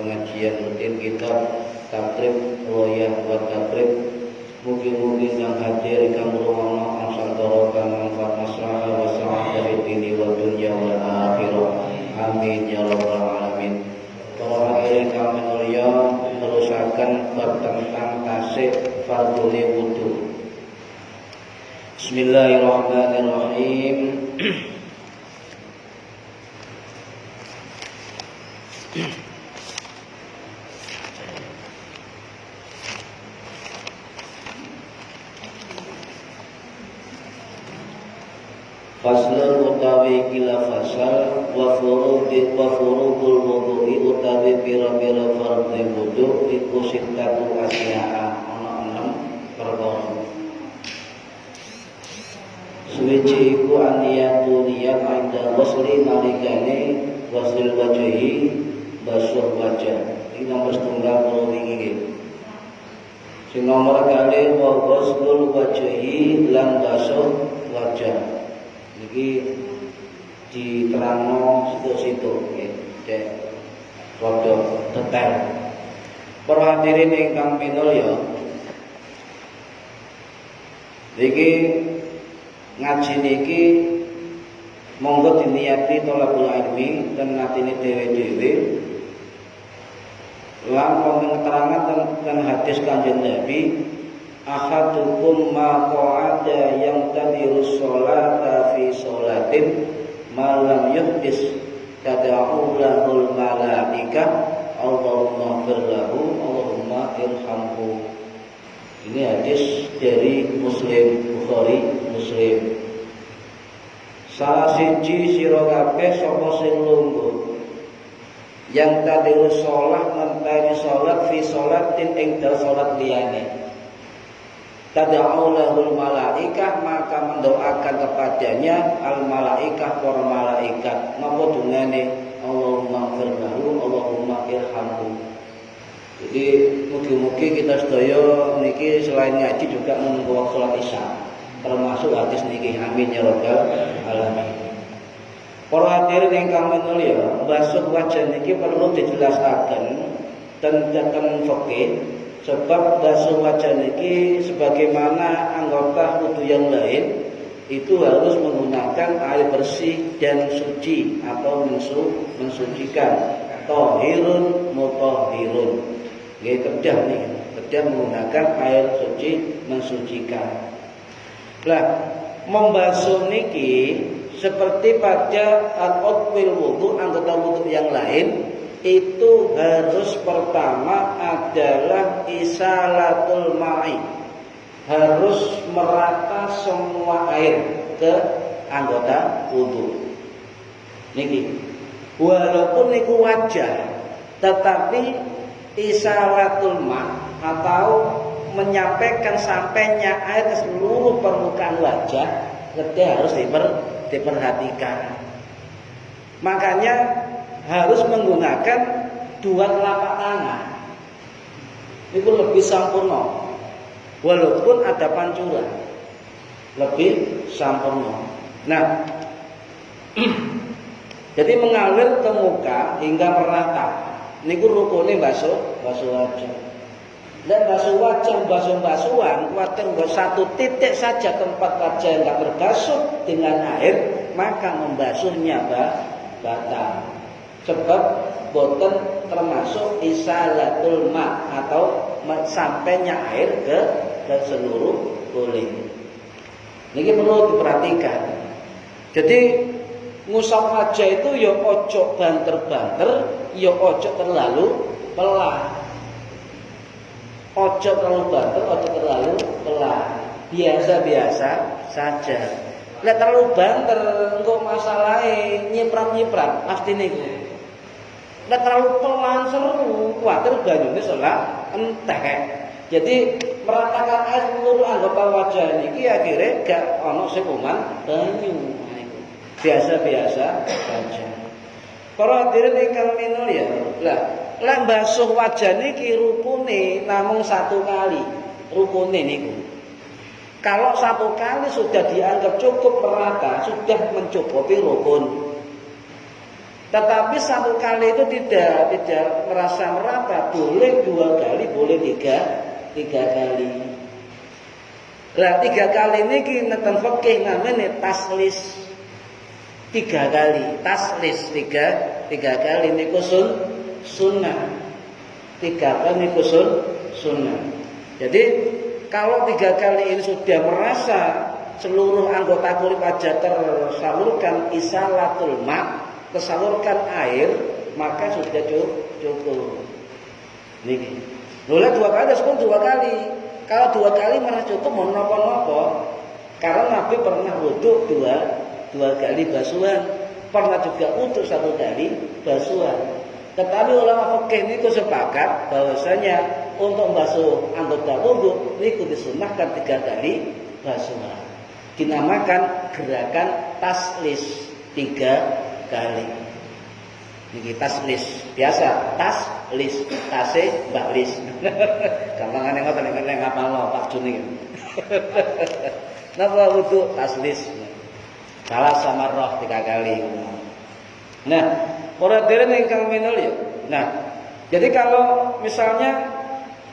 pengajian rutin kitab Takrib Royah wa Takrib. Mugi-mugi kang hadir kang ngrungokno angsal kang manfaat maslahat wa sa'adah dini wa dunya wal akhirah. Amin ya rabbal alamin. Para hadirin kang mulya, nerusaken bab tentang tasik fardhune wudu. Bismillahirrahmanirrahim. Faslun utawi kila fasal wa furudul wudu'i utawi pira-pira fardhu wudu iku sittatu asya'a ana 6 perkara. Suwiji iku aniyatu niyat anda wasli nalikane wasil wajhi basuh wajah. Iki nomor setunggal kula wingi nggih. Sing nomor kali wa waslul wajhi lan basuh wajah. Niki diterangno situ-situ nggih, cek rada detail. Para hadirin ingkang pinulya, iki ngaji niki monggo diniati thalabul ilmi ten atine dhewe-dhewe lan wonten keterangan tentang hadis Kanjeng Nabi ahadukum ma qa'ada yang tadirus sholata fi sholatin malam yuhdis tada'u lahul malaika Allahumma firlahu Allahumma irhamhu. Ini hadis dari Bukhari Muslim. Salah siji sira kabeh sapa sing lungguh yang tadirus sholat ngenteni sholat fi sholatin ing dalem sholat liyane. Tada'u lahul malaikah, maka mendoakan kepadanya al malaikah, para malaikat. Napa dungane? Allahumma firlahu Allahumma irhamhu. Jadi mugi-mugi kita sedaya niki selain ngaji juga menunggu salat Isya. Termasuk hadis niki. Amin ya rabbal alamin. Para hadirin ingkang minulya, basuh wajah niki perlu dijelasaken tentang fikih. Sebab basuh wajah niki sebagaimana anggota wudu yang lain itu harus menggunakan air bersih dan suci atau mensucikan. Tahirun mutahhirun. Nggih kedah nih, kedah menggunakan air suci mensucikan. Lah, membasuh niki seperti pada al-udwil wudu, anggota wudu yang lain itu harus pertama adalah isalatul ma'i, harus merata semua air ke anggota wudu. Niki walaupun niku wajah, tetapi isalatul ma' atau menyampaikan sampainya air ke seluruh permukaan wajah itu harus diperhatikan. Makanya harus menggunakan dua telapak tangan. Itu lebih sempurna. Walaupun ada pancuran, lebih sempurna. Nah, jadi mengalir ke muka hingga merata. Niku rukune basuh wajah. Dan basuh wajah, basuhan, kuatir satu titik saja tempat wajah yang tidak berbasuh dengan air, maka membasuhnya batal. Sebab boten termasuk isalatul ma atau sampainya air ke seluruh kulit. Ini perlu diperhatikan. Jadi ngusap wajah itu ya ojo banter-banter, ya ojo terlalu pelan. Ojo terlalu banter, ojo terlalu pelan. Biasa-biasa saja. Nek terlalu banter engko masalahe nyiprat-nyiprat pasti niku. Nek terlalu pelan seru, kuwatir banyune salah entek. Jadi meratakan air seluruh anggota wajah niki akhirnya gak ono sing uman banyu. Biasa-biasa saja. Para hadirin ingkang minulya, lah basuh wajah niki rukune namung satu kali. Rukune niku. Kalau satu kali sudah dianggap cukup merata, sudah mencukupi rukun. Tetapi satu kali itu tidak merasa merata, boleh 2 kali, boleh 3 kali. Nah 3 kali ini kita fikih namanya taslis. 3 kali, taslis 3 kali ini sunnah. 3 kali ini sunnah. Jadi kalau 3 kali ini sudah merasa seluruh anggota kulit wajah tersalurkan isalatul ma', tersalurkan air, maka sudah cukup. Niki. Lha 2 kali sebut 2 kali. Kalau 2 kali merasa cukup mau nopo-nopo. Karena Nabi pernah wudu 2 kali basuhan, pernah juga wudu 1 kali basuhan. Tetapi ulama fikih niku sepakat bahwasanya untuk basuh anggota wudu niku disunahkan 3 kali basuhan. Dinamakan gerakan taslis 3 kali. Niki taslis biasa, taslis, tase baklis. Gampangane ngoten nek ngapalno Pak Juni. Napa wudu taslis. Salah sama roh 3 kali. Nah, para hadirin ingkang minulya. Nah, jadi kalau misalnya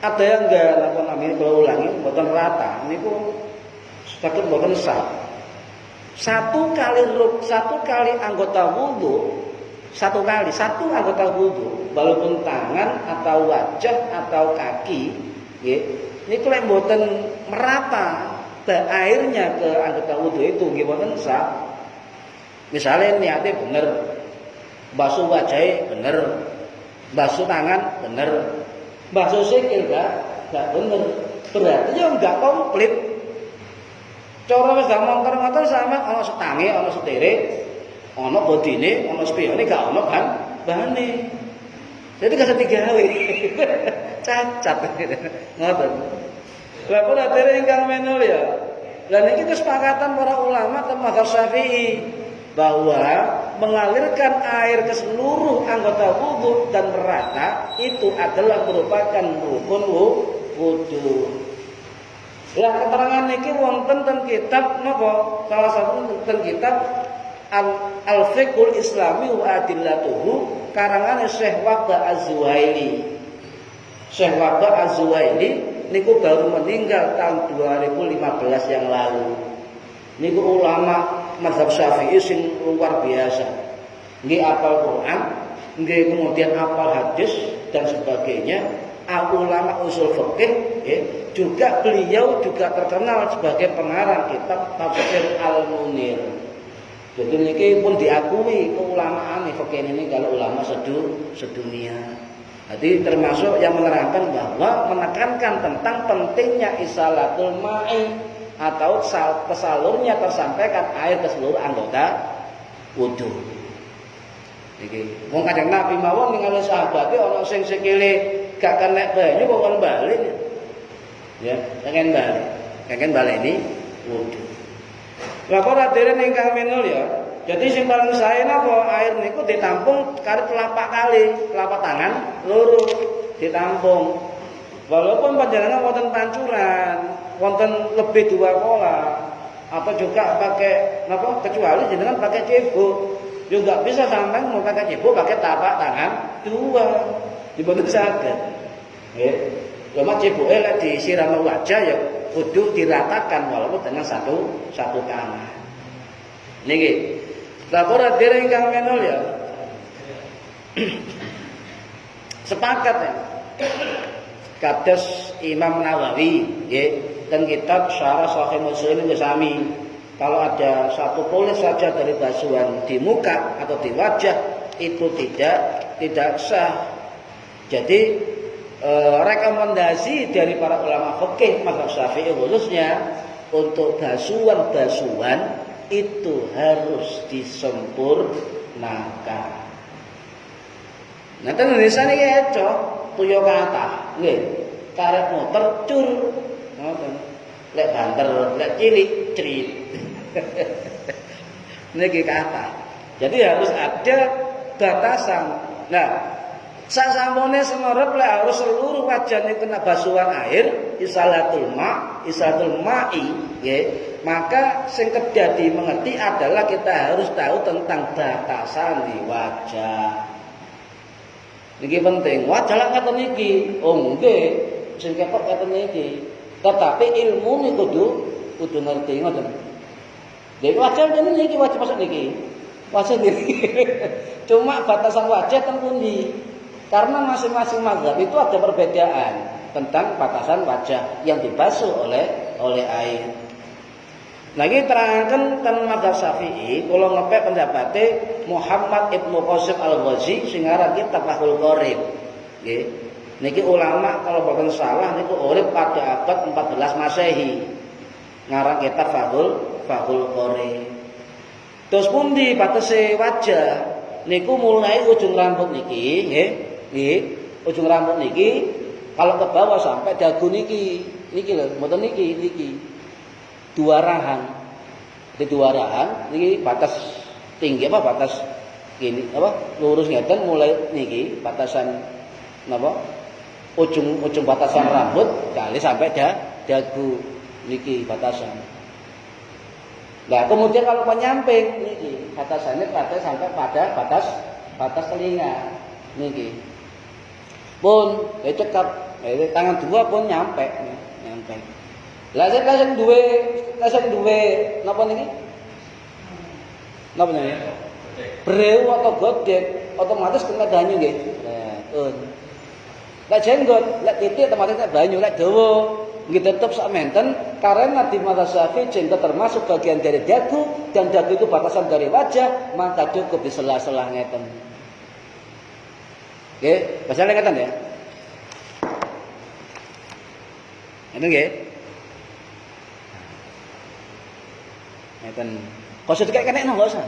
ada yang enggak napa namanya kalau ulangi mboten rata niku sakit mboten sah. 1 kali anggota wudu, 1 anggota wudu, walaupun tangan atau wajah atau kaki, nggih, niku lek mboten merata airnya ke anggota wudu itu nggih mboten sah. Misalnya niatnya bener, basuh wajahnya bener, basuh tangan bener, basuh sikil enggak bener, berarti ya enggak komplit. Cara wis montor ngoten sama ana setange, ana setere, ana bodine, ana spione, gak ana bahane. Jadi gak digawe. Cacat. Ngoten. Lah para hadirin ingkang minulya. Lah niki kesepakatan para ulama mazhab Syafi'i bahwa mengalirkan air ke seluruh anggota wudu dan merata itu adalah merupakan rukun wudu. Lah keterangan niki wonten ten kitab napa? Salah satu ten kitab Al-Fiqhul Islami wa Adillatuhu karangan Syekh Waqba Az-Zuhaili. Syekh Waqba Az-Zuhaili niku baru meninggal tahun 2015 yang lalu. Niku ulama mazhab Syafi'i sing luar biasa. Nggih hafal Quran, nggih kemudian hafal hadis dan sebagainya. Ulama usul fikih, juga beliau juga terkenal sebagai pengarang kitab Tafsir Al-Munir. Jadi niki pun diakui keulamaan fikih ini kalau ulama sedunia. Jadi termasuk yang menerangkan bahwa menekankan tentang pentingnya isalatul ma'i atau tersalurnya tersampaikan air ke seluruh anggota wudu. Iki wong kadang Nabi mawon ningali sahabate ana sing sikile gak kena banyu kok kon balik. Ya, kangen baleni wudu. Lah para hadirin ingkang minulya, jadi sing paling sae napa air niku ditampung karo telapak tangan loro ditampung. Walaupun panjenengan wonten pancuran, wonten lebih 2 pola atau juga pakai napa kecuali jenengan pakai cebok. Yo enggak bisa sampai mau pakai cebok pakai tapak tangan 2. Diboten saged. Nggih. Cuma ceboke lek disiram wajah ya kudu diratakan walaupun dengan satu tangan. Niki. Lapor hadirin ingkang minulya. Sepakat ya. Kados Imam Nawawi nggih dan kitab Syarah Sahih Muslim sami. Kalau ada satu polis saja dari basuhan di muka atau di wajah itu tidak sah. Jadi rekomendasi dari para ulama fikih mazhab Syafi'i khususnya untuk basuhan itu harus disempurnakan. Nah, ten Indonesia niki eco tuyo kathah, nggih. Karet motor cur. Ngoten. Lek banter, lek cilik crit. Niki kathah. Jadi harus ada batasan. Nah, Sasampune semorot lek harus seluruh wajah niku kena basuhan air, isalatul ma'i, nggih. Maka sing kedua dimengerti adalah kita harus tahu tentang batasan di wajah. Niki penting. Wajah lak ngaten iki. Oh nggih, sing kepek ngaten iki. Tetapi ilmu niku kudu ngerti ngoten. Nggih wajah jenenge niki wajah maksud niki. Wajah niki. Cuma batasan wajah teng pundi? Karena masing-masing mazhab itu ada perbedaan tentang batasan wajah yang dibasuh oleh air. Nah ini terangkan tentang mazhab Syafi'i. Kalau ngepek pendapatnya Muhammad Ibnu Qasim Al-Ghazi sing aran kitab Fathul Qorib. Nggih. Niki ulama kalau boten salah niku urip pada abad 14 Masehi. Ngarang kitab Fathul Qorib. Terus pundi batase wajah niku mulai ujung rambut niki, nggih. Nggih, ujung rambut niki kalau ke bawah sampai dagu niki lho, mboten niki. Dua rahan. Di dua rahan niki batas tinggi apa batas gini apa lurus ngeten mulai niki batasan napa? Ujung batasan rambut kali sampai dagu niki batasan. Nah, kemudian kalau penyamping niki batasannya sampai pada batas telinga niki. Pun cekap tangan dua pun nyampe. Lah sing duwe napa niki? Napa niki? Breu atau godek otomatis kena banyu nggih. Nah, lek jenggot, lek titik otomatis kena banyu, lek dawa nggih tetep sak menten karena di mazhab Syafi'i jenggot termasuk bagian dari dagu dan dagu itu batasan dari wajah, maka cukup di sela-sela ngeten. Oke, bahasanya ngeten ya. Ngeten nggih. Ngeten. Kok sedekah kene nang enggak usah.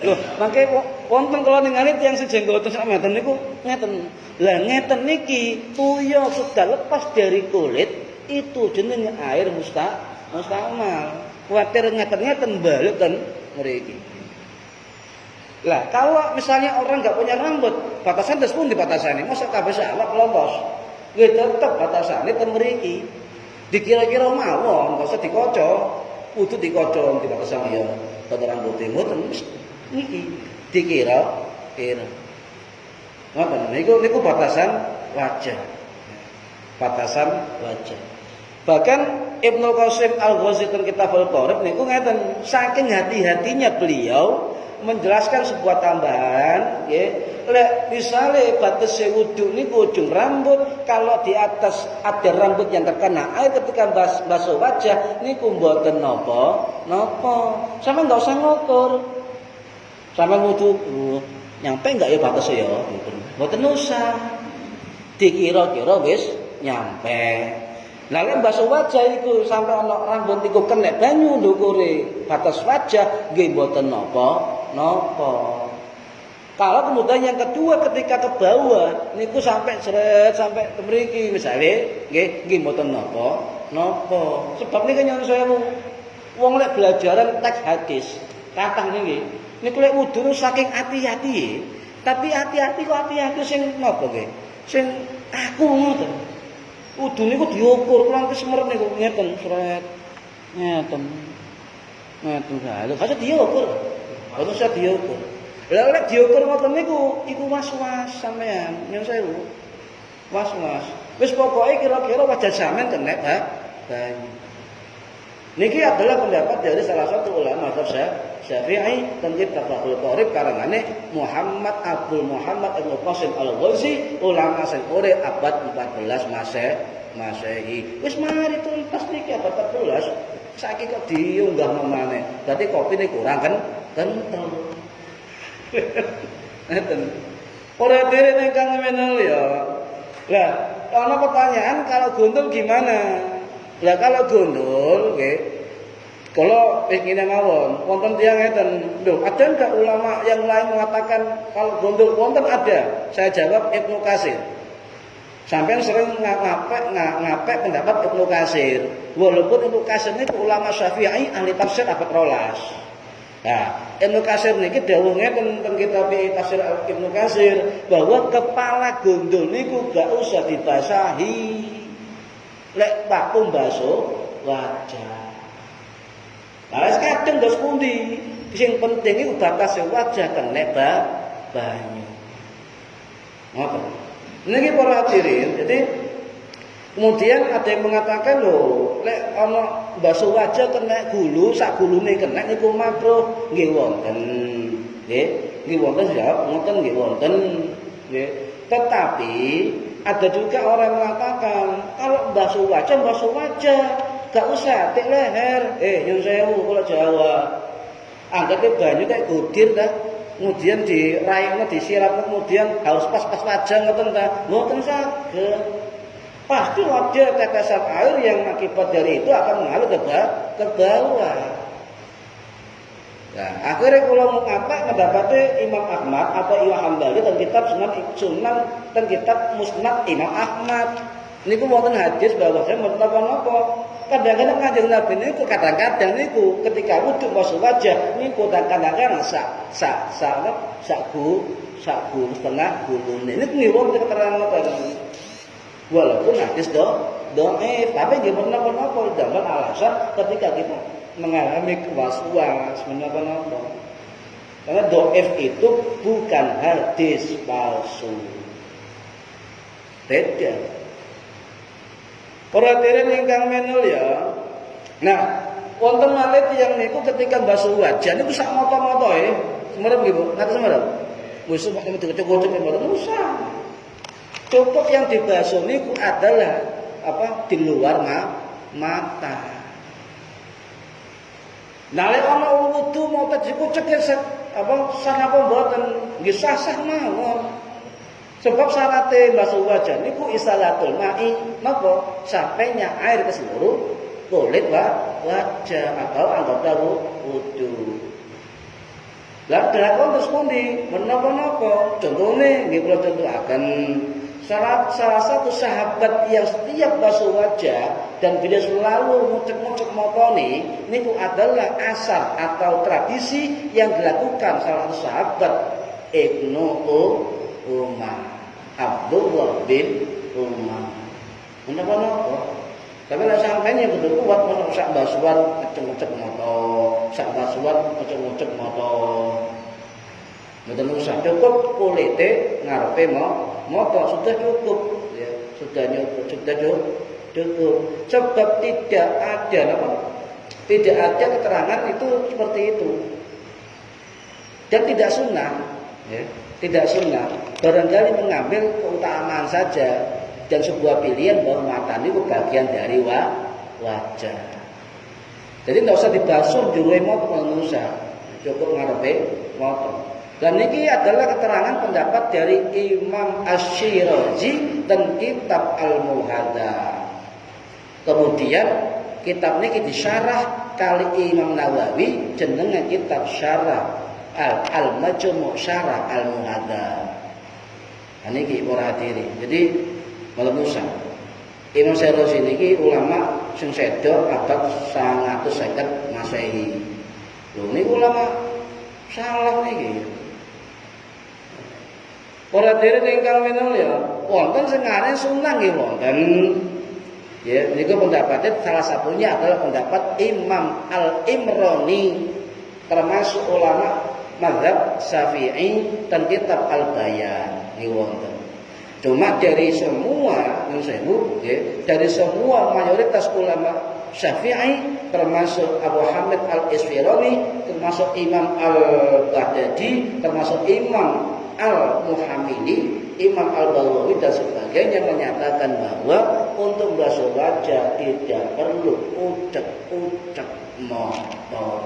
Loh, mangke wonten kula ningali tiyang sejenggoten sak meten niku ngeten. Lah ngeten niki tuyo sudah lepas dari kulit itu jenenge air mustamal. Kuwatir ngeten-ngeten balik ten mriki. Lah kalau misalnya orang nggak punya rambut, batasan terus pun di batasan ini, masa kabeh awak lolos, nggih tetep batasan ini mriki. Dikira-kira mawon, nggak usah dikocok, kudu dikocok di batasan ya. Pada rambut mboten niki dikira. Ngoten niku batasan wajah. Batasan wajah. Bahkan Ibnu Qasim Al-Ghazi dalam kitab Al-Qorib niku ngeten, saking hati-hatinya beliau menjelaskan sebuah tambahan, ya. Lek misale batas wudu niku ujung rambut, kalau di atas ada rambut yang terkena air ketika basuh wajah niku mboten napa. Sampe enggak usah ngukur. Sampe wudu, nyampe enggak ya batasnya ya? Mboten usah. Dikira-kira wis nyampe. Lah lek basuh wajah iku sampe ana rambut iku kena banyu ndukure batas wajah nggih mboten napa. Kalau kemudian yang kedua ketika ke bawah niku sampai seret sampai ke mriki misale nggih mboten napa. Sebab niki nyon sewu wong lek belajaran teks hadis kathah niki niku lek wudu saking hati-hati tapi hati-hati sing napa nggih sing aku ngoten. Wudu niku diukur kurang kesemeret niku ngeten seret ngeten lho kaya diukur. Ora usah diukur. Lah lek diukur ngoten niku iku was-was sampean, nyon sewu. Was-was. Wis pokoke kira-kira wajah sampean kena banyu. Niki adalah pendapat dari salah satu ulama mazhab Syafi'i tentang kitab Fathul Qorib karangane Muhammad Ibnu Qasim Al-Ghazi, ulama sing urip abad 14 Masehi. Wis mari tuntas niki abad 14. Saiki kok diunggah meneh. Dadi kopine kurang kan kental. Ngeten. Ora dhewe ning kang menel ya. Lah, ana pertanyaan kalau gundul gimana? Lah kalau gundul nggih kalau ingin mawon wonten tiyang ngeten. Lho, ada enggak ulama yang lain mengatakan kalau gundul wonten ada? Saya jawab Ibnu Katsir. Sampeyan sering ngapek pendapat Ibnu Katsir. Walaupun Ibnu Katsir niku ulama Syafi'i ahli tafsir abad 12. Nah, Ibnu Katsir niki dawuh ngeten teng kitab Tafsir Ibnu Katsir bahwa kepala gondol niku gak usah dibasahi. Lek paku basuh wajah. Lah kadang dos pundi? Sing penting iku batas wajah kena banyu. Ngoten. Niki para hadirin, jadi kemudian ada yang mengatakan loh, lek ana basuh wajah kena gulu, sak gulune kena niku makruh nggih wonten. Nggih wonten jawab ngoten nggih wonten. Nggih. Tetapi ada juga orang mengatakan kalau basuh wajah gak usah tik leher. Nyun sewu kula Jawa. Anggapnya banyu kayak godir dah. Kemudian diraihnya disiram kemudian harus pas-pas wajah ngoten ta. Mboten saged. Pasti ada tetesan air yang akibat dari itu akan mengalir ke bawah. Nah, akhirnya kalau mengapa mendapati Imam Ahmad atau Imam Hambali dan kitab Sunan dan kitab Musnad Imam Ahmad. Niku wonten hadis bahwa saya mboten napa-napa. Kadang-kadang Kanjeng Nabi niku kadang-kadang niku ketika wudu basuh wajah niku kadang-kadang sak gulu setengah gulune. Niku wonten keterangan ngoten. Walaupun hadis dhaif, tapi nggih menapa-napa damel alasan ketika kita mengalami was-was menapa-napa. Karena dhaif itu bukan hadis palsu. Beda. Para hadirin ingkang minulya. Nah, wonten malih tiyang niku ketika basuh wajah niku sak moto-motoe, semerep nggih Bu, ngaten semerep. Wis nek dicocok-cocok mboten usah. Cukup yang dibasuh niku adalah di luar mata. Nah, lek ana wudu mau dikucek sanapa mboten nggih sah-sah mawon. Sebab syaratnya basuh wajah niku isalatul ma'i napa sampainya air ke seluruh kulit wajah atau anggota wudu. Lah dilakon terus pundi? Menapa-napa? Contone nggih kula contohaken salah satu sahabat yang setiap basuh wajah dan bila selalu ngucek-ngucek motone niku adalah asal atau tradisi yang dilakukan salah satu sahabat Ibnu Umar, Abdullah bin Umar. Menapa-napa? Tapi nek sampeyan kudu kuat ono sak basuhan ngecek-ngecek moto, sak basuhan ngecek-ngecek moto. Mboten usah cukup kulite ngarepe moto sudah cukup ya, sudah cukup. Sebab tidak ada keterangan itu seperti itu. Dan tidak sunnah ya. Tidak sunnah, barangkali mengambil keutamaan saja dan sebuah pilihan bahwa mata ini bagian dari wajah. Jadi tidak usah dibasuh jurue motor manusia, cukup ngarepe motor. Dan ini adalah keterangan pendapat dari Imam Asy-Syirazi dan kitab Al-Muhadza. Kemudian kitab ini disyarah kali Imam Nawawi jenenge kitab syarah Al-Majmu' Syarah Al-Muhadza. Niki ora hadirin. Jadi malam Musa. Imam Syirazi niki ulama sing sedo abad 950 Masehi. Lho niku ulama salah niki. Ora hadirin ingkang minulya, wonten sing ngarani sunnah nggih wonten. Ya, niku pendapatnya salah satunya adalah pendapat Imam Al-Imrani termasuk ulama mazhab Syafi'i dan kitab Al-Bayan nggih wonten. Cuma dari semua dari semua mayoritas ulama Syafi'i termasuk Abu Hamid Al-Isfirani, termasuk Imam Al-Baghdadi, termasuk Imam Al-Muhammili, Imam Al-Baghawi dan sebagainya menyatakan bahwa untuk basuh wajah tidak perlu ucek-ucek motor.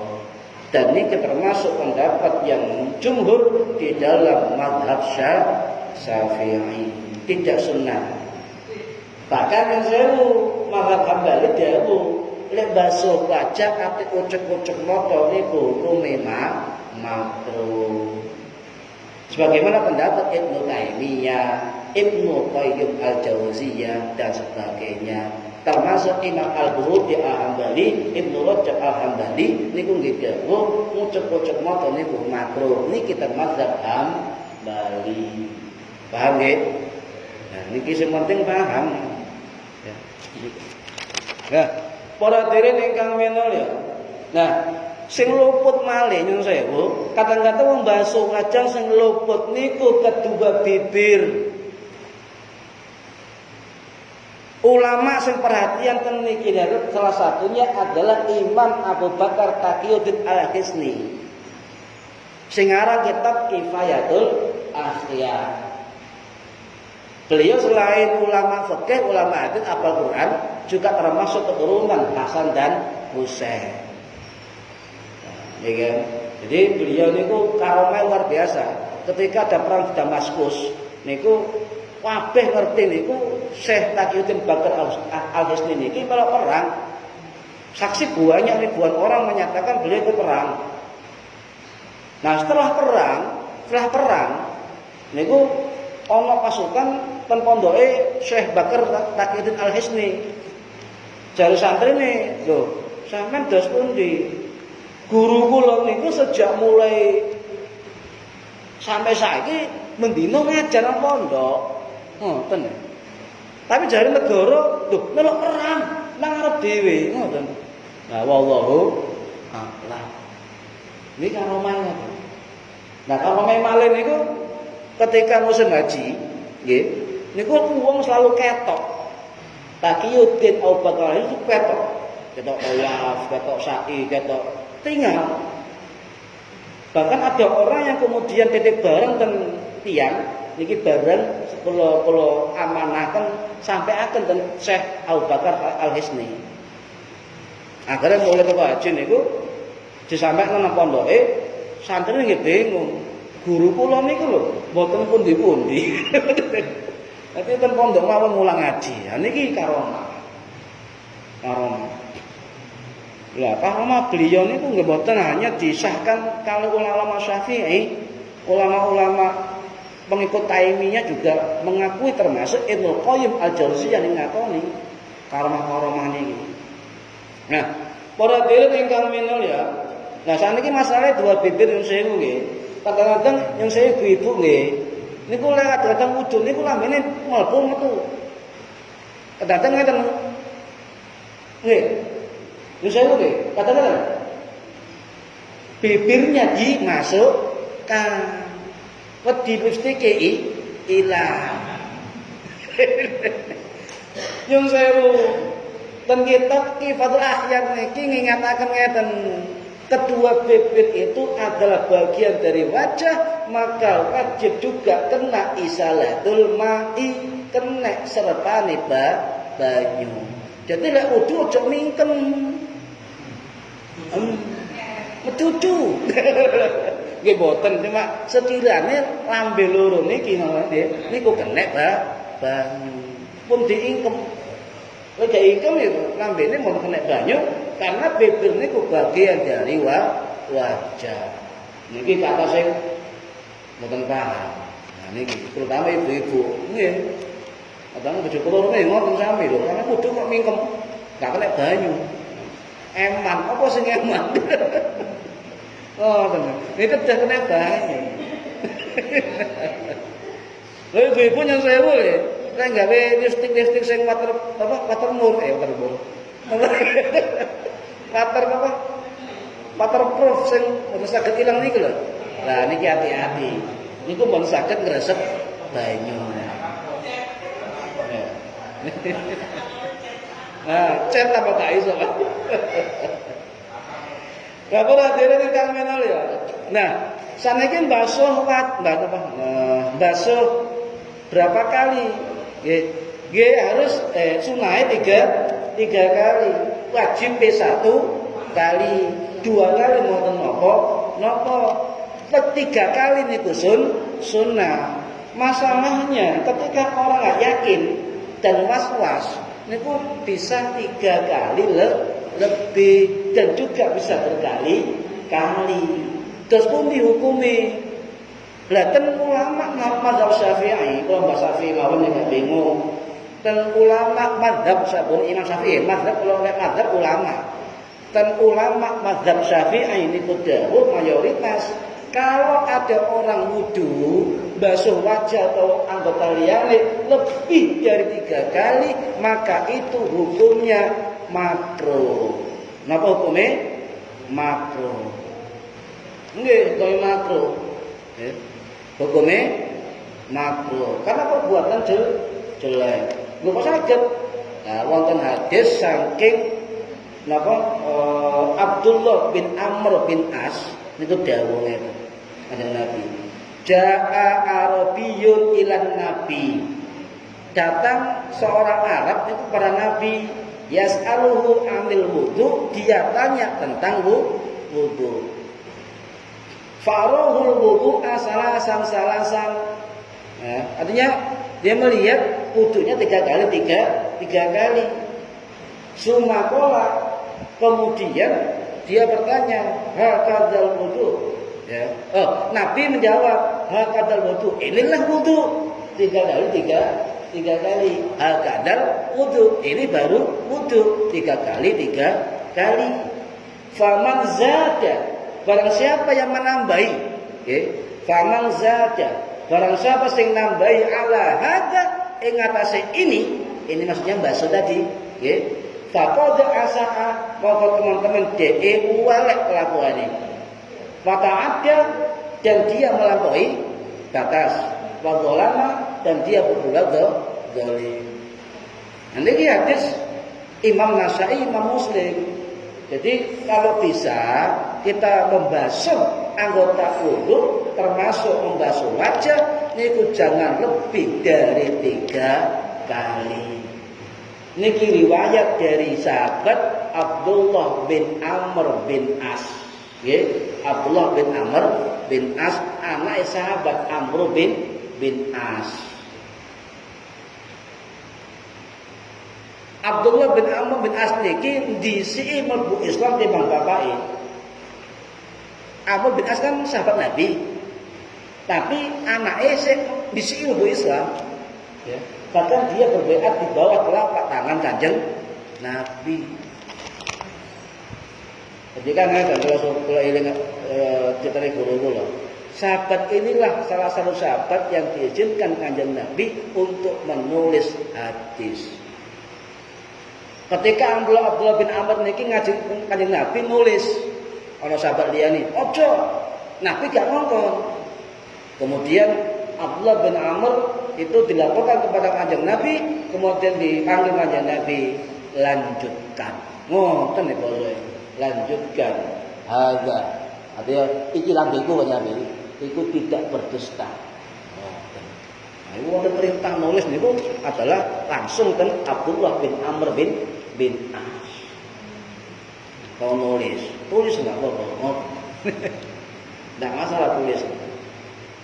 Dan ini termasuk pendapat yang jumhur di dalam mazhab Syafi'i, tidak sunnah. Bahkan yang sewu mazhab Hambali dawuh lek basuh wajah ati ucek-ucek moto niku rumema makruh. Sebagaimana pendapat Ibnu Taimiyah, Ibnu Qayyim Al-Jauziyah dan sebagainya. termasuk Imam Al-Bukhari Al-Hambali, Ibnu Rajab Al-Hambali niku nggih dawuh ngucap-ucap mata niku makruh. Niki kita mazhab Hambali. Paham nggih? Nah, niki sing penting paham. Ya. Nah, para hadirin ingkang minul ya. Nah, sing luput malih nyuwun sewu, kadang-kadang wong basuh wajah sing luput niku kedua bibir. Ulama yang perhatian tentang niki salah satunya adalah Imam Abu Bakar Taqiyuddin Al-Hisni. Sing aran kitab Kifayatul Asqiya. Beliau selain ulama fikih, ulama hadis, hafal Quran, juga termasuk keturunan Hasan dan Husain. Ya kan? Jadi beliau niku karomah luar biasa. Ketika ada perang di Damaskus, niku kabeh ngerti niku Syekh Taqiyuddin Bakar Al-Hisni niki melok perang. Saksi banyak ribuan orang menyatakan beliau itu perang. Nah, setelah perang niku ana pasukan ten pondoke Syekh Bakar Taqiyuddin Al-Hisni. Jare santrine, lho, sampean dos pundi? Guru kula niku sejak mulai sampai saiki mendino ngajar nang pondok. Ngoten. Tapi jare negara lho melok perang nang arep dhewe, ngoten. Nah, wallahu a'lam. Niki karomah ngoten. Nah, karomah malih niku ketika musim haji, nggih, niku wong selalu ketok. Taqiyuddin Abu Bakar itu ketok. Ketok Olaf, ketok Sa'i, ketok tinggal. Bahkan ada orang yang kemudian titip barang ten tiang niki barang kula amanahkan sampai akan ten Syekh Abu Bakar Al-Hisni. Akhirnya mulai teko haji niku disampaikan nang pondoke, santri nggih bingung. Guru kula niku lho mboten pundi-pundi. Nanti ten pondok mawon mulang ngaji. Ha niki karomah. Karomah. Lah karomah beliau niku nggih mboten hanya disahkan kalau ulama Syafi'i, ulama-ulama pengikut Taimiyah juga mengakui, termasuk Ibnu Qayyim Al-Jauziyah yang ngakoni karomah-karomah niki. Nah, para hadirin ingkang minul ya. Nah, saniki masalahnya dua bibir yang sewu nggih. Kadang-kadang yang saya ibu nggih. Niku lek kadang wujud niku lambene mlebu metu. Kadang-kadang ngeten. Nggih. Yang sewu nggih, kadang-kadang bibirnya dimasukkan. Wedi lipstik ilang. Yang sewu ten kitab Kifatul Akhyar niki ngingataken ngeten. Kedua bibir itu adalah bagian dari wajah, maka wajib juga kena isalatul ma'i, kena sertane banyu. Jadi lek wudu aja mingkem. Metutu. Nggih boten, cuma sekiranya lambe loro niki niku kena banyu. Pun diingkem. Lek diingkem ya lambene mau kena banyu. Karena bibir niku bagian dari wajah. Niki kata sing mboten paham. Nah niki terutama ibu-ibu. Nggih. Kadang bojo kula niki ngoten sami lho, karena kudu kok mingkem. Gak kena banyu. Eman, apa sing eman? Oh, tenan. Niku dah kena banyu. Lha ibu-ibu yang sewu ya. Saya gawe lipstik sing waterproof. Waterproof sing mboten saged ilang niku lho. Lah niki hati-hati. Niku mboten saged ngresep banyu. Nah, cet apa gak iso. Lah ora dhewe kang menol ya. Nah, saniki basuh basuh berapa kali? Nggih harus sunai tiga kali. Wajib P1 kali, 2 kali mboten napa. Ketiga kali niku sunnah. Masalahnya ketika orang nggak yakin dan was-was, niku bisa 3 kali lebih dan juga bisa berkali-kali. Terus pun dihukumi. Lah ten ulama mazhab Syafi'i, kalau Mbak Syafi'i mawon nek bingung. dan ulama mazhab sabun Imam Syafi'i, mazhab ulama. Dan ulama mazhab Syafi'i ini dahulu mayoritas kalau ada orang wudu basuh wajah atau anggota liyane lebih dari 3 kali, maka itu hukumnya makruh. Napa hukumnya? Makruh. Nggih, hukumnya makruh. Hukumnya makruh. Karena perbuatan jelek. Lho kok saged? Nah, wonten hadis saking napa Abdullah bin Amr bin As niku dawuh ngeten kanjeng Nabi. Ja'a Arabiyyun ilan Nabi. Datang seorang Arab itu para nabi, yas'aluhu 'anil wudu, dia tanya tentang wudu. Farahul wudu salasan. Artinya dia melihat wudunya 3 kali. Sumakola, kemudian dia bertanya, hakadzal wudu. Ya. Nabi menjawab, hakadzal wudu. Inilah wudu. 3 kali. Hakadzal wudu. Ini baru wudu. 3 kali. Faman zada, barang siapa yang menambahi, faman zada, barang siapa sing nambahi ala hada ing atase ini maksudnya basuh tadi, nggih. Faqad asaa, maka teman-teman DE walek kelakuane. Fata'adda, dan dia melampaui batas. Wa zalama, dan dia berbuat zalim. Ini hadis Imam Nasa'i, Imam Muslim. Jadi kalau bisa kita membasuh anggota wudu termasuk membasuh wajah niku jangan lebih dari 3 kali. Niki riwayat dari sahabat Abdullah bin Amr bin As. Abdullah bin Amr bin As, anak sahabat Amr bin As. Abdullah bin Amr bin As niki disi mlebu Islam timbang bapake. Amr bin As kan sahabat Nabi. Tapi anaknya sing disi mlebu Islam. Ya. Bahkan dia berbaiat di bawah telapak tangan Kanjeng Nabi. Jadi kan kalau ini cerita guru kula. Sahabat inilah salah satu sahabat yang diizinkan Kanjeng Nabi untuk menulis hadis. Ketika Abdullah bin Amr niki ngaji Kanjeng Nabi nulis, ana sahabat liyane, "Ojo." Nabi gak ngongkon. Kemudian Abdullah bin Amr itu dilaporkan kepada Kanjeng Nabi, kemudian dipanggil Kanjeng Nabi, lanjutkan. Ngoten nek basa. Lanjutkan. Hadza. Artinya iki lambeku Nabi, itu tidak berdusta. Nah, itu perintah nulis niku adalah langsung kan Abdullah bin Amr bin As. Kalau tulis enggak apa-apa. Enggak masalah tulis.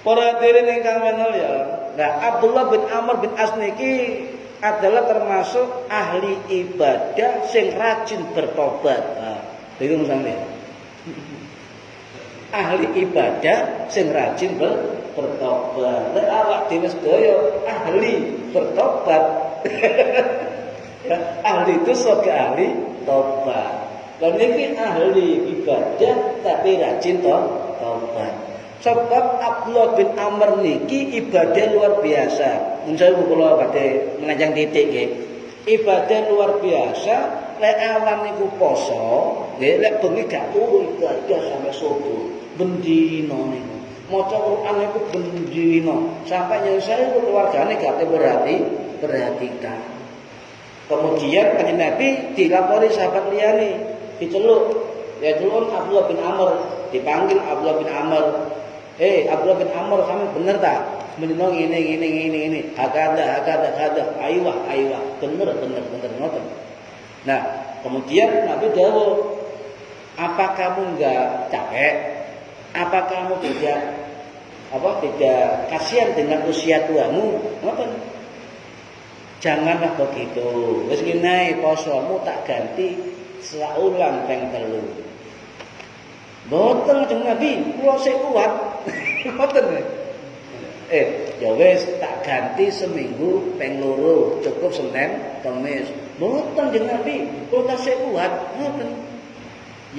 Para hadirin ingkang minulya. Nah, Abdullah bin Amr bin As niki adalah termasuk ahli ibadah sing rajin bertobat. Nah, bingung sampeyan. Ahli ibadah sing rajin bertobat. Lek awak dhewe sedaya ahli bertobat. Ya, ahli itu sebagai ahli tobat. Dan ini ahli ibadah tapi rajin tobat. Sebab Abdullah bin Amr niki ibadah luar biasa. Menawi kula badhe menanjang titik nggih. Ibadah luar biasa, lek awan niku poso, nggih, lek bengi gak turu ibadah sampai subuh. Bendina niku. Maca Quran niku bendina, sampai nyelesai keluargane gak perhatikan. Kemudian Kanjeng Nabi dilapori sahabat liyane, diceluk. Ya celuk Abdullah bin Amr, dipanggil Abdullah bin Amr. Abdullah bin Amr, kamu bener tak? Menino ini. Hakada. Aywa. Bener ngoten. Nah, kemudian Nabi dawuh, apa kamu enggak capek? Apa kamu tidak kasihan dengan usia tuamu? Ngoten. Janganlah begitu. Wis ngene posomu tak ganti saulang ping 3. Boten Kanjeng Nabi, kula sik kuat. Boten. Ya wis tak ganti seminggu ping loro, cukup Senin, Kamis. Mboten jeneng Nabi, kula tasih kuat, ngoten.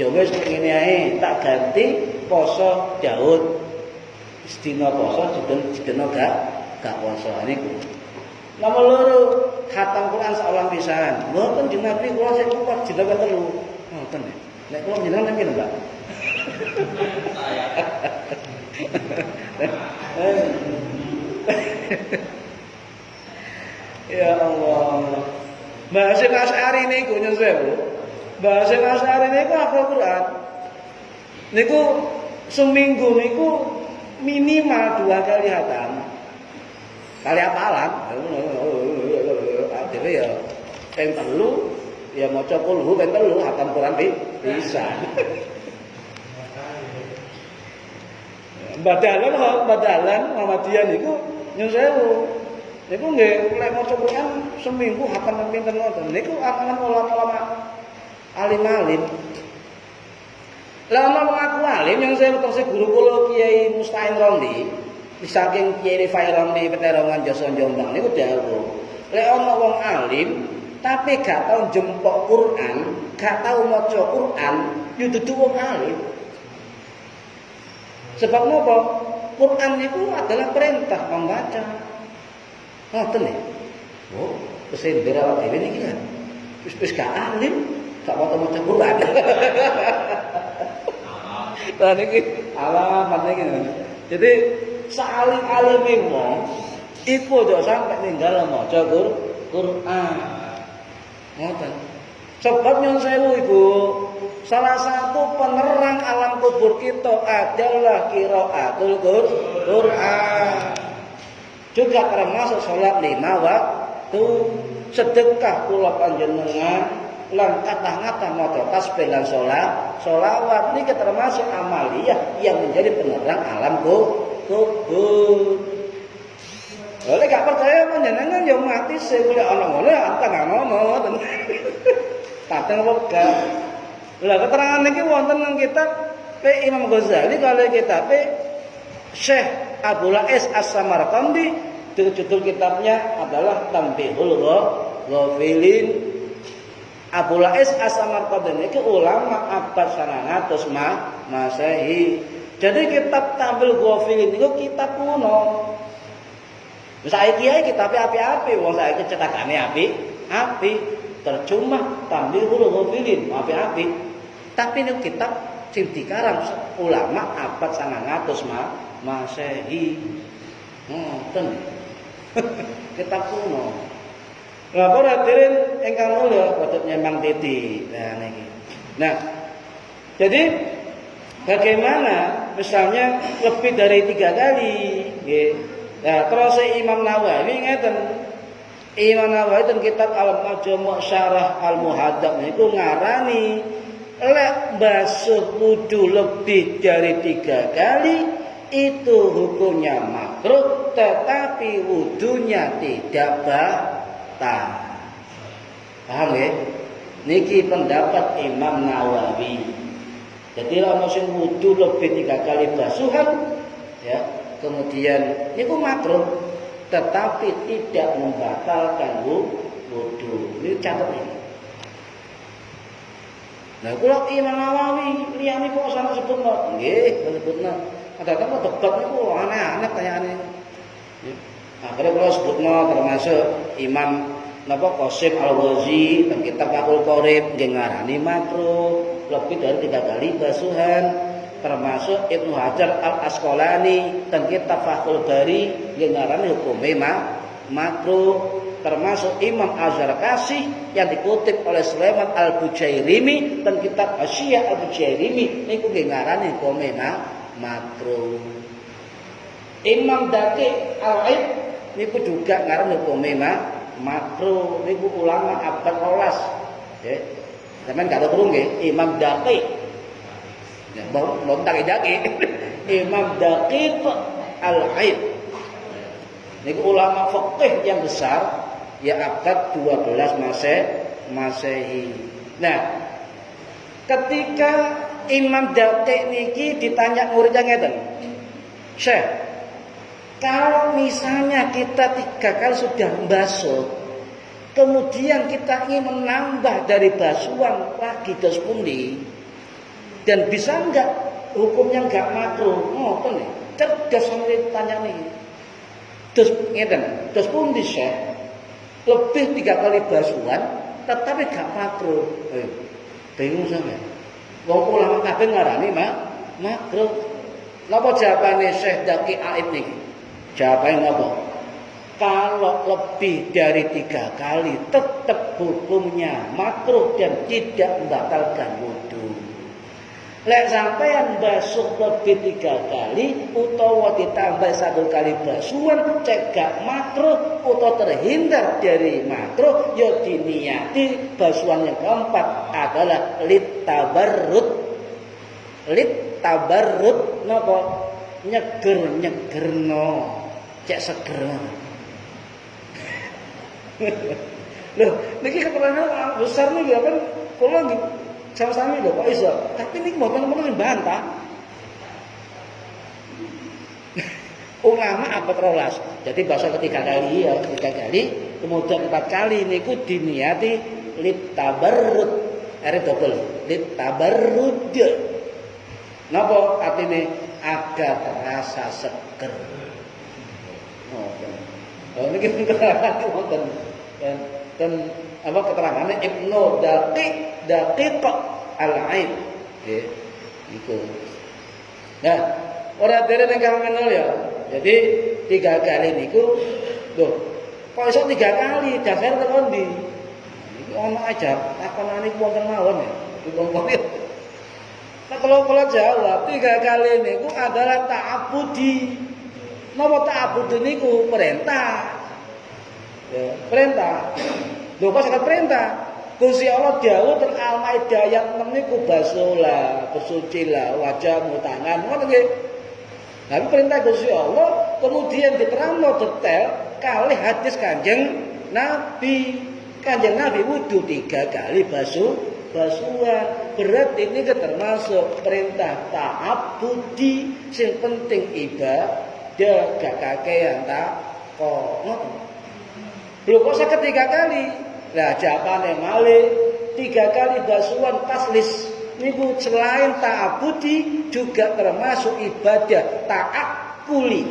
Ya wis ngene ae, tak ganti poso Daud. Sedina poso, sedina gak poso niku. Nomor loro, khatam Quran saulang pisan. Mboten jeneng Nabi kula sing kuat jeneng telu. Ngoten. Nek kula jenengan niki lho, Mbak. Ya Allah. Bahasa Asy'ari niku nyun sewu. Bahasa Asy'ari niku hafal Quran. Niku seminggu niku minimal 2 kali khatam. Kali hafalan. Akhirnya ya ping 3 ya maca kulhu ping 3 khatam Quran bisa. Badalan Muhammadiyah niku nyun sewu. Niku nggih lek maca Quran seminggu hatam pinten ngoten. Niku akan ulama-ulama alim-alim. Lah ana wong alim yang saya terus guru kula Kiai Musta'in Romli, saking Kiai Rifai Romli Peterongan Jasa Jombang niku dawuh. Lek ana wong alim tapi gak tau jempok Quran, gak tau maca Quran, yo dudu wong alim. Sebab napa? Quran itu adalah perintah membaca. Ngoten nggih. Oh, kesender awak dhewe niki kan. Wis gak alim, gak maca Quran. Lah niki alamat niki. Jadi saling-alime wong iku aja sampe ninggal maca Quran. Ngoten. Sebab nyun sewu Ibu, salah satu penerang alam kubur kita adalah qiraatul Quran. Juga termasuk salat 5 waktu, sedekah kula panjenengan lan kathah-kathah maca tasbih lan sholawat niki termasuk amaliyah yang menjadi penerang alam kubur. Oleh gak percaya panjenengan yo mati sing oleh ana ngono ya anteng ngono. Pateng wegah. Lah keterangan niki wonten nang kitab Imam Ghazali kali kitab Syekh Abdul Ais As-Samarqandi, judul kitabnya adalah Tanbihul Ghafilin. Abdul Ais As-Samarqandi niki ulama abad 900 Masehi. Jadi kitab Tanbihul Ghafilin niku kitab kuno. Saiki ae kitabe api-api, wong saiki cetakane api. Terjemah Tanbihul Ghafilin api-api. Tapi niku kitab sing dikarang ulama abad 900 Masehi. Ngoten. Kitab kuno. Lah para hadirin ingkang mulya patut nyembang titi. Nah niki. Nah, jadi bagaimana misalnya lebih dari 3 kali nggih. Nah, terus Imam Nawawi ngeten. Imam Nawawi ten kitab Al-Majmu' Syarah Al-Muhadzab niku ngarani lek basuh wudu lebih dari 3 kali itu hukumnya makruh, tetapi wudunya tidak batal. Paham ya? Niki pendapat Imam Nawawi. Jadi ana sing wudu lebih 3 kali basuhan ya, kemudian niku makruh tetapi tidak membatalkan wudu. Ini catat ini. Nah, kula Imam Nawawi liyane kok sampe sebutno. Nggih, sebutno. Kadang-kadang debat niku aneh-aneh tanyane. Nggih. Akhire kula sebutno termasuk Imam napa Qasim Al-Ghazi teng kitab Fathul Qorib nggih ngarani makruh lebih dari 3 kali basuhan. Termasuk Ibnu Hajar Al-Asqalani teng kitab Fathul Bari nggih ngarani hukume makruh. Termasuk Imam Az-Zarkasy yang dikutip oleh Sulaiman Al-Bujairimi dan kitab Asy-Syiah Al-Bujairimi niku nggih ngarani hukume makruh. Imam Daqi Al-Aid niku juga ngarani hukume makruh. Niku ulama abad 12 nggih. Sampeyan gak tau nggih Imam Daqi. Ya, mau Daqi. Imam Daqi Al-Aid. Niku ulama fikih yang besar ya abad 12 Masehi. Nah, ketika Imam Daqi niki ditanya muridnya ngeten, "Syekh, Kalau misalnya kita 3 kali sudah membasuh, kemudian kita ingin menambah dari basuhan lagi dos pundi, dan bisa enggak hukumnya enggak makruh? Ngoten nih, cerdas sampai tanya nih. Dos ngeten, dos pundi Syekh? Lebih 3 kali basuhan, tetapi enggak makruh. Bingung sampean. Wong ulama kabeh ngarani makruh. Napa jawabane Syekh Daki Aib niki? Jawabane napa? Kalau lebih dari 3 kali tetap hukumnya makruh dan tidak membatalkan wudu. Lek sampeyan basuh lebih 3 kali utawa ditambah 1 kali basuhan cegak makruh utawa terhindar dari makruh, ya diniati basuhan yang keempat adalah litabarrud. Litabarrud napa? Nyeger-nyegerno, cek seger. Loh, niki keterangan besar nih ya kan, kula nggih sama-sama lho kok iso. Tapi niki mboten menawa bantah. Ulama apa terolas. Jadi basuh ketiga kali ya, 3 kali, kemudian 4 kali niku diniati litabarrud. Are double, litabarrud. Napa artine agar terasa seger. Oh, niki keterangan wonten. Dan apa keterangannya Ibnu Daqiq Al-Aid nggih niku. Nah, ora dereng ingkang kenal ya. Jadi 3 kali niku lho, kok iso 3 kali dasar tekan ndi? Iki ana aja takonane wonten mawon ya. Dikongkon. Nah, kalau jawab 3 kali niku adalah ta'abbudi. Napa ta'abbudi niku perintah. Ya, perintah. Lho kok sangat perintah. Gusti Allah dawuh teng Al-Maidah ayat 6 niku basuhlah, bersucilah wajahmu, tangan, ngoten nggih. Tapi perintah Gusti Allah kemudian diterangno detail kali hadis Kanjeng Nabi. Kanjeng Nabi wudu 3 kali basuhan. Berarti ini termasuk perintah ta'abbudi, sing penting ibadah gak kakean tak kok. Lho kok saged 3 kali? Lah jawabane malih 3 kali basuhan taslis niku selain ta'abbudi juga termasuk ibadah ta'akkuli.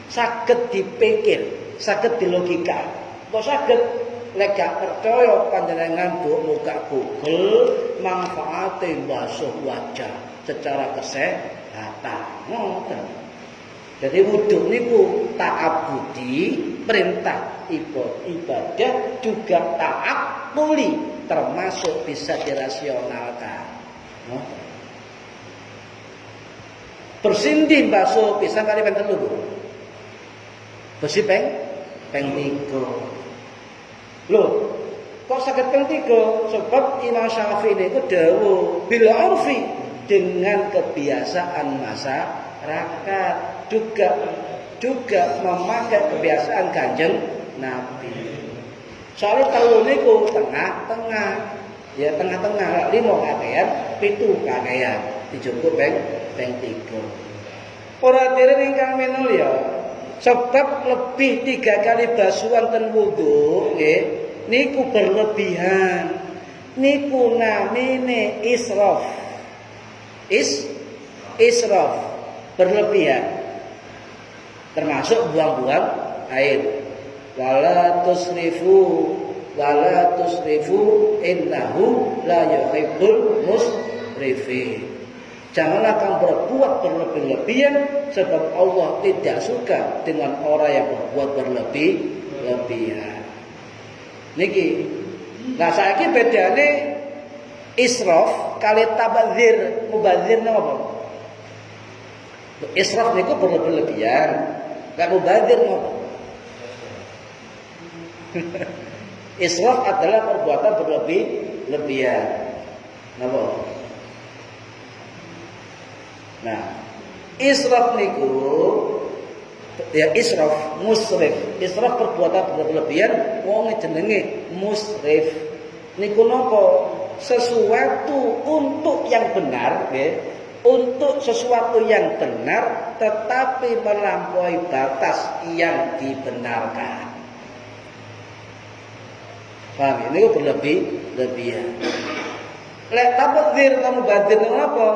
Saged dipikir, saged dilogika. Kok saged lek gak percaya panjenengan buka Google manfaate basuh wajah secara kesehatan. Ngoten. Jadi wudu niku ta'abbudi, perintah ibadah juga ta'akkuli, termasuk bisa dirasionalkan. Bersindih basuh pisan kali ping 3. Bersih ping 3. Loh, kok saged ping 3? Sebab Imam Syafi'i niku dawuh bil urfi, dengan kebiasaan masyarakat, juga memakai kebiasaan Kanjeng Nabi. Soalnya tahun niku tengah-tengah, ya tengah-tengah 5 kakean, 7 kakean, dijupuk ping 3. Ora dereng ingkang minulya, sebab lebih 3 kali basuhan ten wudu nggih niku berlebihan. Niku namine israf. Israf berlebihan, termasuk buang-buang air. Wala tusrifu innahu la yuhibbul musrifin. Janganlah kamu berbuat berlebih-lebihan, sebab Allah tidak suka dengan orang yang berbuat berlebih-lebihan. Niki. Nah saiki bedane israf kali tabadzir. Mubadzir napa? Israf niku berlebihan. Gak mubadzir napa? Israf adalah perbuatan berlebih-lebihan. Napa? Nah, israf niku ya israf, musrif. Israf perbuatan berlebihan, wong jenenge musrif. Niku napa? Sesuatu untuk yang benar, nggih. Untuk sesuatu yang benar tetapi melampaui batas yang dibenarkan. Paham? Ini berlebihan. Lek tabdzir kamu badir apa?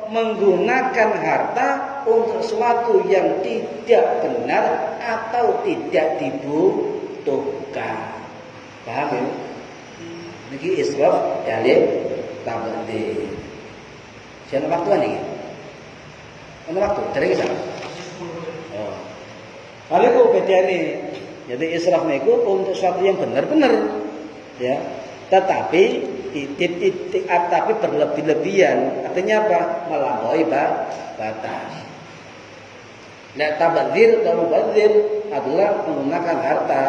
Menggunakan harta untuk sesuatu yang tidak benar atau tidak dibutuhkan. Paham ya? Niki israf dalil tabdzir. Siapa waktu ini? Ana waktu, dari kisah. Oh. Kalau itu beda nih. Jadi israf niku untuk sesuatu yang benar-benar, ya. Tetapi tapi berlebih-lebihan. Artinya apa? Melampaui batas. Nah, tabadzir atau mubadzir adalah menggunakan harta,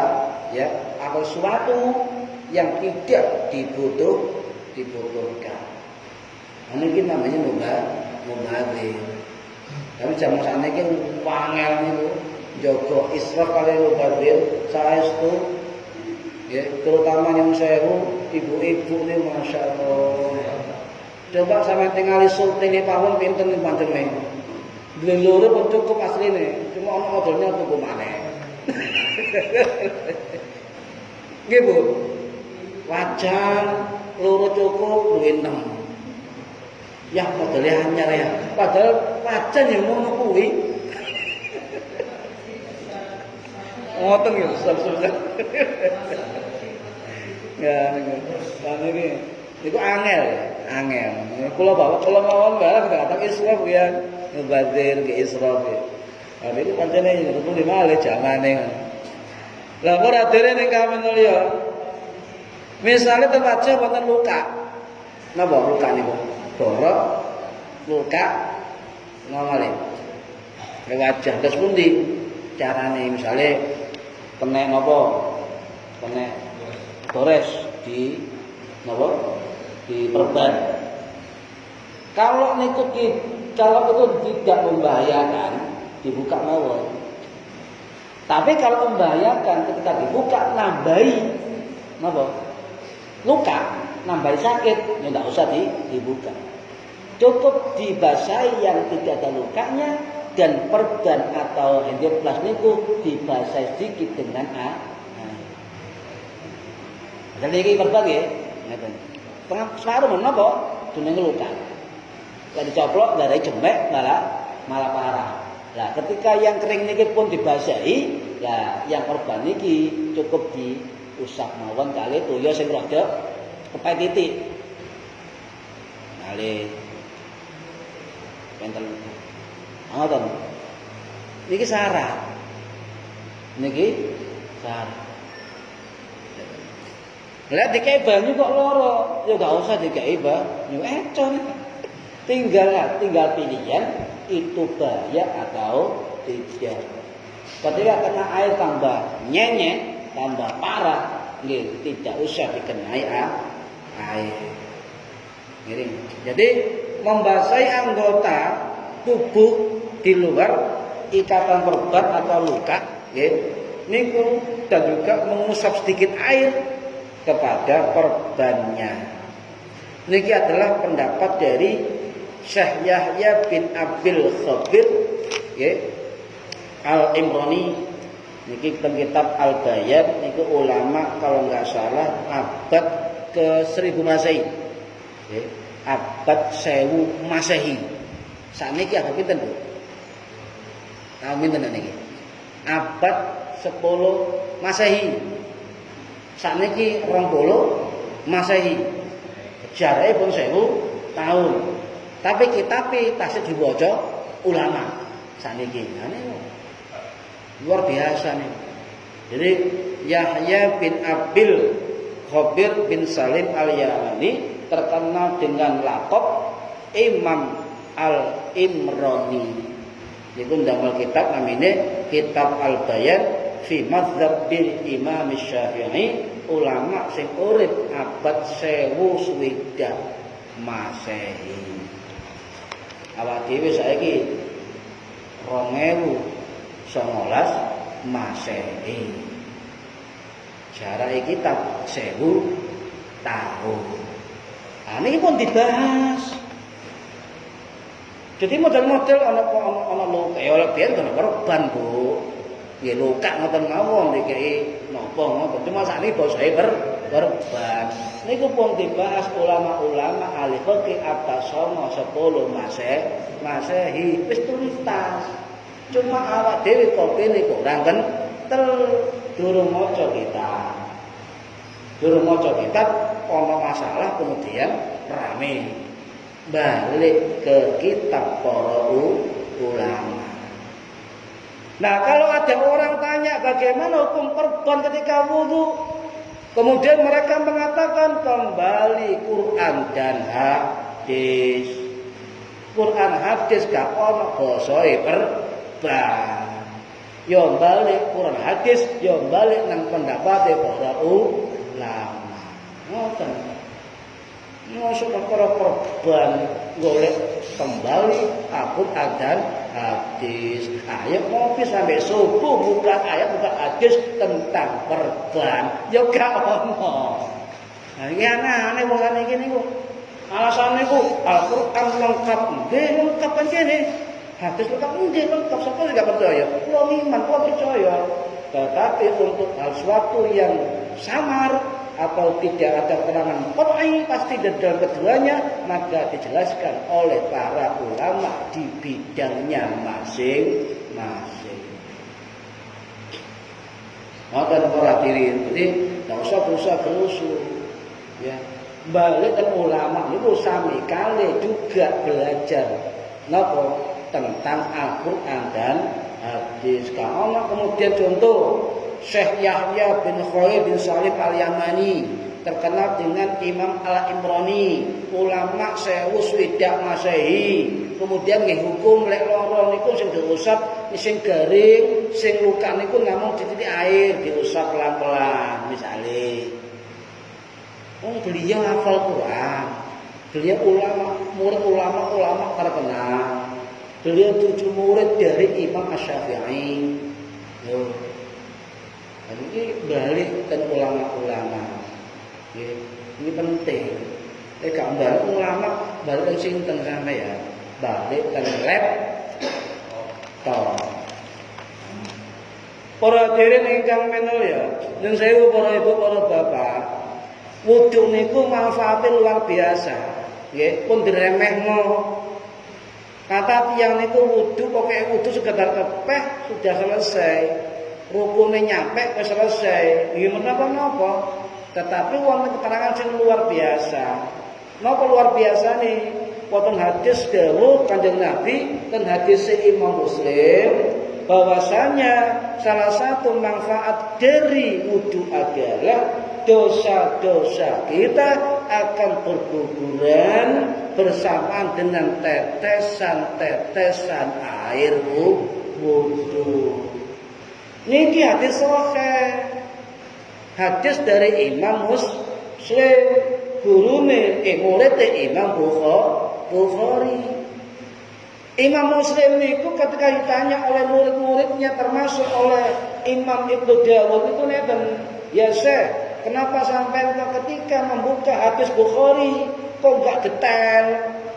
ya, atau sesuatu yang tidak dibutuhkan. Ini namanya mubadzir. Tapi zaman saat ini wangel niku jaga israf kali mubadzir saestu, ya, terutama yang sewu ibu-ibu nih, masya Allah. Coba sama tinggali syuting di pawon pinten nih panjenengan. Duwe loro pun cukup asline, cuma ana modalnya tuku maneh. Nggih, Bu. Wajan loro cukup duwe 6. Ya modalnya anyar ya. Padahal wajan yang ngono kuwi. Ngoten ya, susah-susah. Ya, kan ini itu angel. Kula bawa kula mawon barang datang israf ya, mubadzir ke israf. Nah, itu pancene rukun 5 le jamane. Lah kok ora dere ning kamen liya. Misale terbaca wonten luka. Napa luka niku? Borok, luka, ngomale. Wajah terus pundi carane misale kena napa? Kena gores di napa? Di perban. Kalau itu tidak membahayakan, dibuka mawon. Tapi kalau membahayakan ketika dibuka nambahi napa? Luka, nambahi sakit, ya tidak usah dibuka. Cukup dibasahi yang tidak ada lukanya dan perban atau hendoplas niku dibasahi sedikit dengan air. Jadi iki perban nggih, ngeten. Tengah separuh menapa? Dunenge luka. Lah dicoplok dari jemek malah parah. Lah ketika yang kering niki pun dibasahi, lah yang perban niki cukup diusap mawon kali toya sing rada kepait titik. Kali penten. Ngoten. Niki syarat. Niki syarat. Lah dikai banyu kok loro, ya enggak usah dikai banyu econ. Tinggal pilihan itu bahaya atau tidak. Ketika kena air tambah nyenyek, tambah parah, nggih tidak usah dikenai air. Nggih. Jadi membasahi anggota tubuh di luar ikatan perban atau luka, nggih. Niku dan juga mengusap sedikit air kepada perbannya. Niki adalah pendapat dari Syekh Yahya bin Abil Khabir, ya, Al-Imrani. Niki kitab Al-Bayan, niku ulama kalau nggak salah abad ke 1000 Masehi, ya, abad 1000 Masehi. Sakniki abad pinten, Bu? Tahun pinten niki? Abad 10 Masehi. Sakniki 20 Masehi. Jarake pun 1000 tahun. Tapi kitabe tasih diwaca ulama sakniki. Luar biasa nih. Jadi Yahya bin Abil Khabir bin Salim Al-Yamani terkenal dengan laqab Imam Al-Imrani. Niku ndamel kitab namine Kitab Al-Bayan fi madzhabil Imam Syafi'i, ulama sing urip abad 1000 Masehi. Awak dhewe saiki 2019 Masehi. Jarak kitab 1000 tahun. Ini pun dibahas. Jadi model-model ana luka ya oleh biyen kena korban, Bu. Ya luka ngoten mawon dikei napa ngoten. Cuma sakniki basahe korban. Niku pun dibahas ulama-ulama ahli fikih abad 10 Masehi. Wis tuntas. Cuma awak dhewe kopine kurang kentel durung maca kitab. Durung maca kitab ana masalah kemudian rame. Balik ke kitab para ulama. Nah, kalau ada orang tanya bagaimana hukum korban ketika wudu, kemudian mereka mengatakan kembali Quran dan hadis. Quran hadis gak ono basahe korban. Yo balik Quran hadis, yo balik nang pendapat para ulama. Ngoten. Masuk perkara korban golek kembali Al-Qur'an dan hadis. Ayo ngopi sampai subuh buka ayat buka hadis tentang korban. Yo gak ono. Nah, iki aneh wong iki niku. Alasane niku Al-Qur'an lengkap, nggih lengkap kan kene. Hadis lengkap nggih lengkap, sapa gak percaya? Kulo iman, kulo percaya. Tetapi untuk hal suatu yang samar atau tidak ada keterangan qat'i pasti dalam keduanya, maka dijelaskan oleh para ulama di bidangnya masing-masing. Ngoten para hadirin, jadi enggak usah berusaha gerusu. Ya. Balik kan ulama niku sami kali juga belajar napa tentang Al-Qur'an dan hadis. Kalau kemudian contoh Syekh Yahya bin Khalid bin Salim Al-Yamani, terkenal dengan Imam Al-Imrani, ulama 1000 Masehi. Kemudian nggih hukum lek lara niku sing diusap, sing garing, sing luka niku namung dititik air, diusap pelan-pelan misale. Beliau hafal Quran. Beliau murid ulama terkenal. Beliau 7 murid dari Imam Asy-Syafi'i. Ini balik dan ulama-ulama. Ini penting. Balik ulama balik ke sinten sama ya. Balik ke laptop. Para hadirin ingkang minulya, dan saya para ibu, para bapak, wudu niku manfaatnya luar biasa. Nggih, pun diremehno. Kata tiyang niku wudu pokoke wudu sekedar kepeh sudah selesai. Rukunnya nyampe selesai. Nggih menapa-napa. Tetapi wonten keterangan sing luar biasa. Napa luar biasa nih? Wonten hadis dawuh Kanjeng Nabi dan hadis Imam Muslim bahwasanya salah satu manfaat dari wudu adalah dosa-dosa kita akan berguguran bersamaan dengan tetesan-tetesan air wudu. Niki hadis sahih. Hadis dari Imam Muslim, gurune murid Imam Bukhari. Imam Muslim niku ketika ditanya oleh murid-muridnya termasuk oleh Imam Ibnu Dawud itu neten, "Ya Syekh, kenapa sampai ketika membuka hadis Bukhari kok gak detail,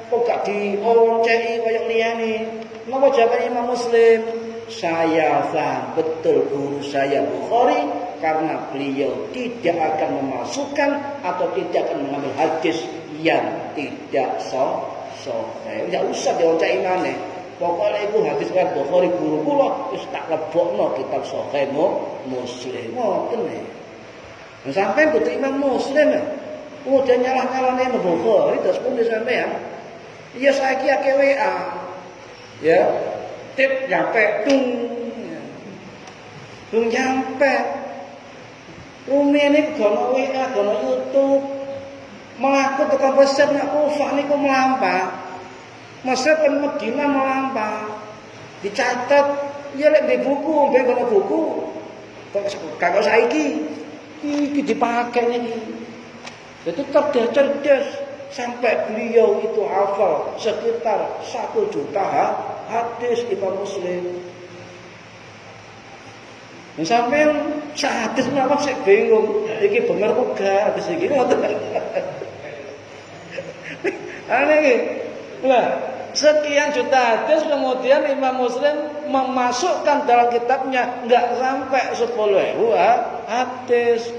kok gak dioncei koyo liyane?" Napa jawaban Imam Muslim? Saya paham betul guru saya Bukhari karena beliau tidak akan memasukkan atau tidak akan mengambil hadis yang tidak sahih. Tidak usah dioncai maneh. Pokoknya itu hadis riwayat Bukhari guru kula wis tak lebokno kitab sahih Muslim. Ngoten nggih. Nah, sampai kudu Imam Muslim udah nyalah-nyalane Bukhari terus pun sampean. Iya saiki akeh WA. Ya. Tip nyampe dung nyampe rumene gono WA gono YouTube mlaku tekan Mesir nek Kufah niku mlampah Mesir kan Madinah mlampah dicatat ya lek di buku mbek gono buku kok saiki iki dipakai iki itu cerdas sampai beliau itu hafal sekitar 1 juta hadis Imam Muslim. Sampai hadis napa sik bingung, iki bener uga hadis iki ngoten. Aneh iki. Lah, Sekian juta hadis, kemudian Imam Muslim memasukkan dalam kitabnya nggak sampai 10.000 hadis.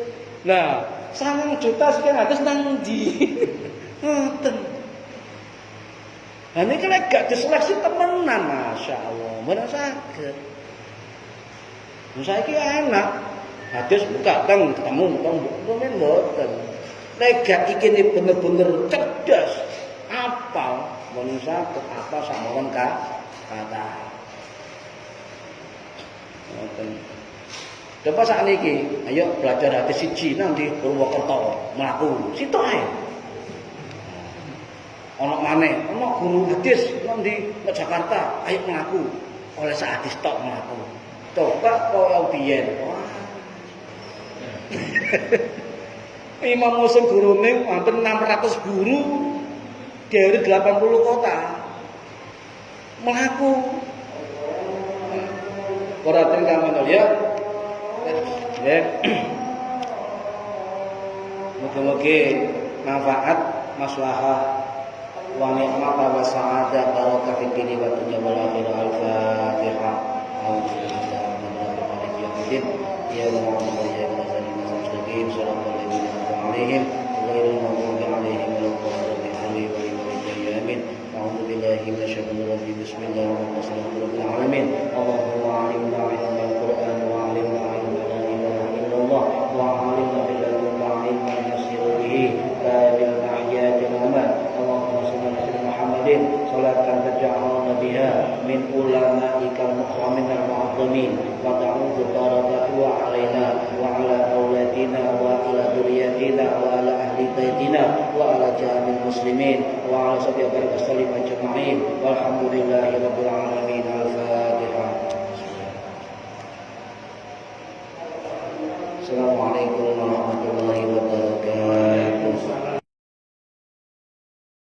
Nah, 1 juta sekian hadis nang ndi? Ngoten. Nah, ini kan gak diseleksi temenan, Masya Allah, bener saged. Saiki enak, hadis buka teng ketemu men mboten. Nek gak iki bener-bener cerdas, apal manusia apa samoron kata. Coba saat ini, ayo belajar hadis siji nang di Purwokerto, mlaku. Situ ae. Ono maneh, ono guru hadis nang di Jakarta, ayo mlaku. Oleh sak hadis tok mlaku. Coba koyo biyen. Imam Muslim gurune hampir 600 guru dari 80 kota melaku. Perhatian kamu ya. Ya. Muga-muga manfaat, maslahah, wa ni'mat wa sa'adah barokah fid dini wa dunya wal akhirah. Al-Fatihah. Ya Allah, ya Allah, mustaqim sallallahu alaihi ghairil maghdubi alaihim waladdallin. Amin. A'udzu billahi minasyaitonir rajim. Bismillahirrahmanirrahim. Alamin. Allahumma 'allimna 'ilmal Qur'an wa 'allimna 'ilma la ilaha illallah wa 'allimna bil ladunka 'ilman yasiru bihi bil ma'iyati aman. Allahumma shalli 'ala Muhammadin salatan taj'alna biha min ulama'ikal mukramin al mu'azzamin wa ta'udzu barakatuhu 'alaina wa 'ala auladina wa 'ala dzurriyyatina wa 'ala ahli baitina wa 'ala jami'il muslimin wa 'ala sahbihi wasallim ajma'in walhamdulillahi rabbil alamin. Al-Fatihah. Assalamualaikum warahmatullahi wabarakatuh.